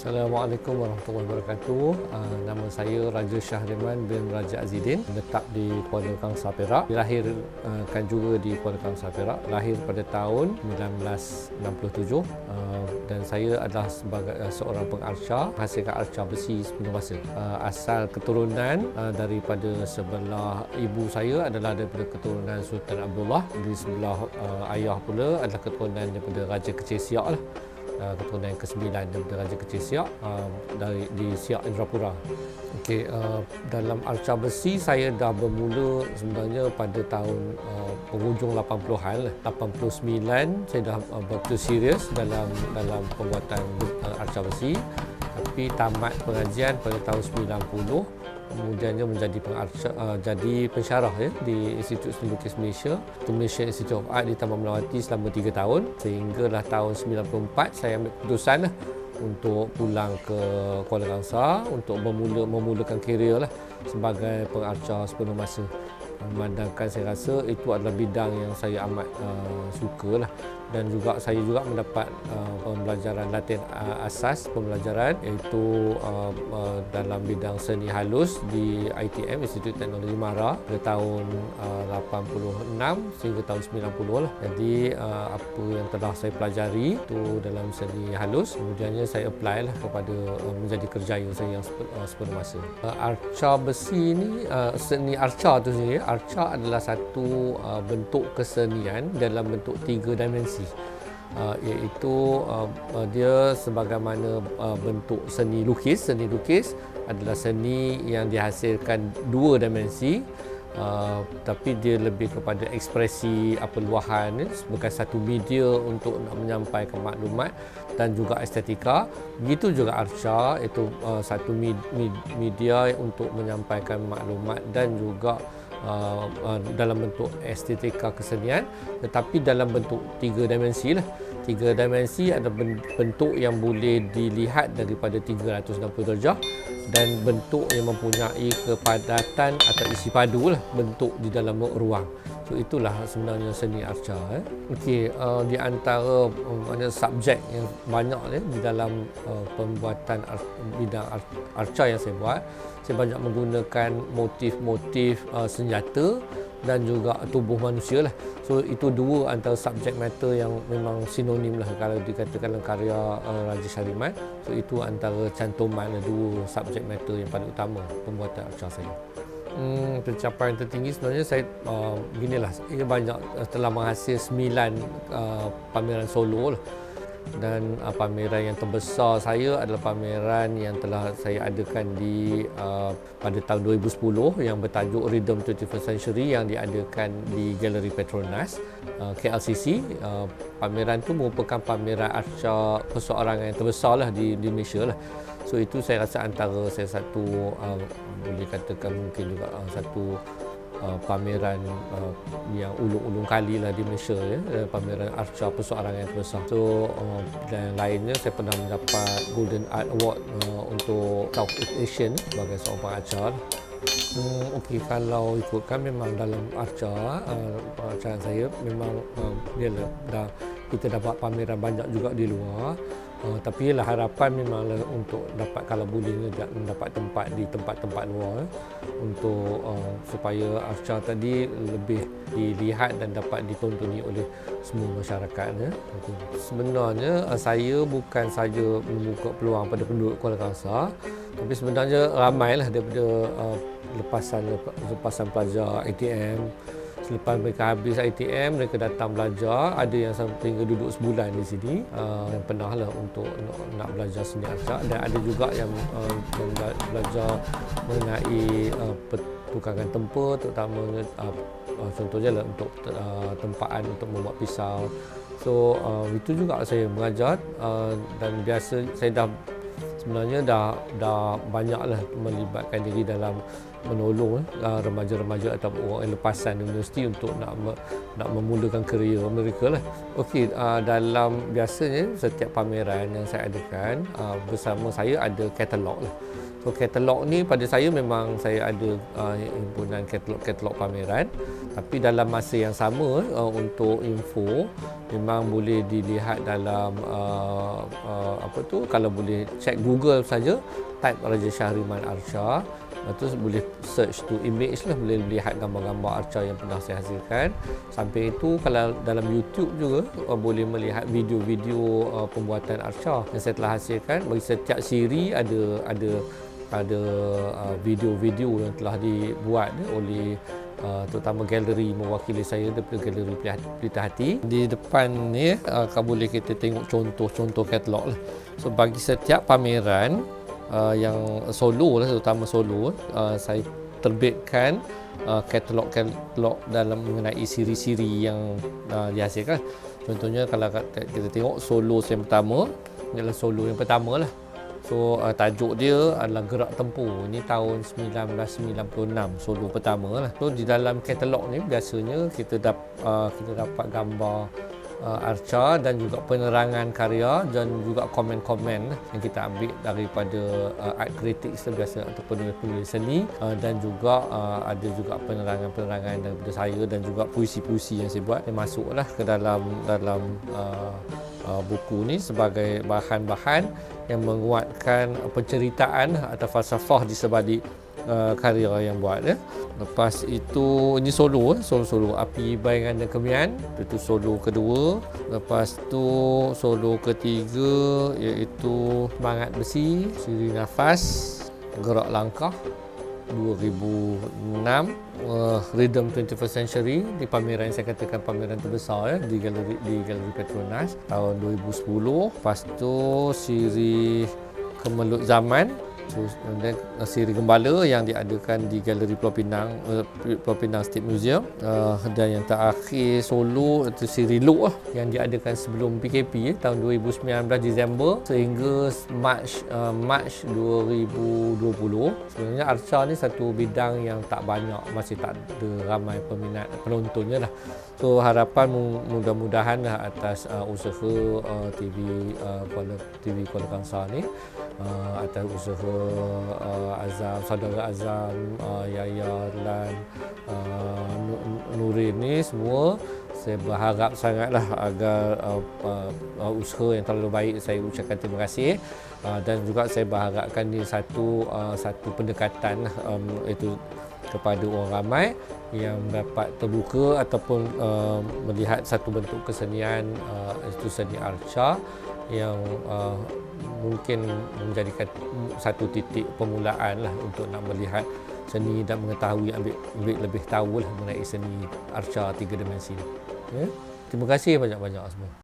Assalamualaikum warahmatullahi wabarakatuh. Nama saya Raja Syahriman bin Raja Azidin, letak di Kuala Kangsar Perak. Dilahirkan juga di Kuala Kangsar Perak. Lahir pada tahun 1967 dan saya adalah sebagai seorang pengarca, menghasilkan arca besi sepenuh masa. Asal keturunan daripada sebelah ibu saya adalah daripada keturunan Sultan Abdullah. Di sebelah ayah pula adalah keturunan daripada Raja Kecil Siak lah. Keturunan yang ke-9 daripada Raja Kecil Siak di Siak Indrapura. Dalam arca besi saya dah bermula sebenarnya pada tahun penghujung 80-an lah. 89 saya dah betul serius dalam pembuatan arca besi. Tapi tamat pengajian pada tahun 90, kemudiannya menjadi jadi pensyarah di Institut Seni Lukis Malaysia, Malaysia Institute of Art di Taman Melawati selama 3 tahun, sehinggalah tahun 94 saya ambil keputusan untuk pulang ke Kuala Kangsar untuk memulakan kerjaya sebagai pengarca sepenuh masa. Memandangkan saya rasa itu adalah bidang yang saya amat suka dan juga saya juga mendapat pembelajaran latihan asas pembelajaran iaitu dalam bidang seni halus di ITM, Institut Teknologi MARA pada tahun 86 sehingga tahun 90 lah. Jadi apa yang telah saya pelajari itu dalam seni halus, kemudiannya saya apply kepada menjadi kerjaya saya yang sepenuh masa. Arca besi ini, seni arca itu sendiri, arca adalah satu bentuk kesenian dalam bentuk 3 dimensi. Iaitu dia sebagaimana bentuk seni lukis. Seni lukis adalah seni yang dihasilkan 2 dimensi, tapi dia lebih kepada ekspresi luahan, bukan satu media untuk nak menyampaikan maklumat dan juga estetika. Begitu juga arca, itu satu media untuk menyampaikan maklumat dan juga dalam bentuk estetika kesenian, tetapi dalam bentuk 3 dimensi lah. 3 dimensi ada bentuk yang boleh dilihat daripada 360 darjah dan bentuk yang mempunyai kepadatan atau isi padu bentuk di dalam ruang. So itulah sebenarnya seni arca. Di antara subjek yang banyak di dalam pembuatan bidang arca yang saya buat, saya banyak menggunakan motif-motif senjata dan juga tubuh manusia lah. So itu 2 antara subjek matter yang memang sinonim lah kalau dikatakan dalam karya Raja Syahriman. So itu antara cantuman 2 subjek matter yang paling utama pembuatan arca saya. Pencapaian tertinggi sebenarnya saya beginilah, saya banyak telah menghasil 9 pameran solo lah. Dan pameran yang terbesar saya adalah pameran yang telah saya adakan pada tahun 2010 yang bertajuk Rhythm 21st Century yang diadakan di Galeri Petronas KLCC. Pameran itu merupakan pameran arca perseorangan yang terbesar di Malaysia lah. So itu saya rasa antara satu boleh katakan mungkin juga satu pameran yang ulung-ulung kali di Malaysia, pameran arca perseorangan yang terbesar. So dan lainnya saya pernah mendapat Golden Art Award untuk Southeast Asian sebagai seorang pengarca. Kalau ikutkan memang dalam arca pengarcaan saya memang kita dapat pameran banyak juga di luar. Tapi harapan memanglah untuk dapat kalau boleh mendapat tempat di tempat-tempat luar untuk supaya arca tadi lebih dilihat dan dapat ditontoni oleh semua masyarakat. Sebenarnya saya bukan saja membuka peluang pada penduduk Kuala Kangsar, tapi sebenarnya ramailah daripada lepasan pelajar ITM. Selepas mereka habis ITM, mereka datang belajar. Ada yang sampai duduk sebulan di sini yang pernah untuk nak belajar seni arca, dan ada juga yang belajar mengenai pertukangan tempa, terutamanya contohnya untuk tempaan untuk membuat pisau. So itu juga saya mengajar dan biasa saya sebenarnya dah banyaklah melibatkan diri dalam menolong remaja-remaja atau orang yang lepasan universiti untuk nak memulakan kerjaya mereka lah. Dalam biasanya setiap pameran yang saya adakan bersama saya ada katalog lah. So katalog ni pada saya memang saya ada himpunan katalog pameran, tapi dalam masa yang sama untuk info memang boleh dilihat dalam kalau boleh check Google saja, type Raja Shahriman Arca. Lepas tu boleh search tu image lah, boleh lihat gambar-gambar arca yang pernah saya hasilkan. Sampai itu kalau dalam YouTube juga boleh melihat video-video pembuatan arca yang saya telah hasilkan. Bagi setiap siri ada video-video yang telah dibuat oleh terutama galeri mewakili saya daripada galeri Pelita Hati. Di depan ni boleh kita tengok contoh-contoh katalog lah. So bagi setiap pameran yang solo lah, terutama solo, saya terbitkan katalog dalam mengenai siri-siri yang dihasilkan. Contohnya kalau kita tengok solo yang pertama, adalah solo yang pertama lah. So tajuk dia adalah Gerak Tempur. Ini tahun 1996, solo pertama lah. So di dalam katalog ni biasanya kita dapat gambar arca dan juga penerangan karya dan juga komen-komen yang kita ambil daripada art critics biasa atau penulis seni, dan juga ada juga penerangan daripada saya dan juga puisi-puisi yang saya buat yang masuklah ke dalam buku ni sebagai bahan-bahan yang menguatkan penceritaan atau falsafah di sebalik karya yang buat ya. Lepas itu ini solo Api Bayangan dan Kemian, itu solo kedua. Lepas tu solo ketiga iaitu Semangat Besi, Siri Nafas, Gerak Langkah 2006, Rhythm 21st Century di pameran yang saya katakan pameran terbesar ya, di galeri Petronas tahun 2010. Lepas tu Siri Kemelut Zaman, dan siri Gembala yang diadakan di Galeri Pulau Pinang State Museum, dan yang terakhir solo itu siri Luk yang diadakan sebelum PKP tahun 2019 Disember sehingga Mac 2020. Sebenarnya arca ni satu bidang yang tak banyak, masih tak ada ramai penontonnya lah. So harapan mudah-mudahan lah atas usaha TV Kuala Kangsar ni, atas usaha Azam, saudara Azam, Yaya dan Nurin ni semua, saya berharap sangatlah agar usaha yang terlalu baik, saya ucapkan terima kasih, dan juga saya berharapkan ni satu pendekatan itu kepada orang ramai yang dapat terbuka ataupun melihat satu bentuk kesenian, itu seni arca yang mungkin menjadikan satu titik permulaan lah untuk nak melihat seni dan mengetahui, ambil lebih tahu lah mengenai seni arca 3 dimensi. Ya? Terima kasih banyak-banyak semua.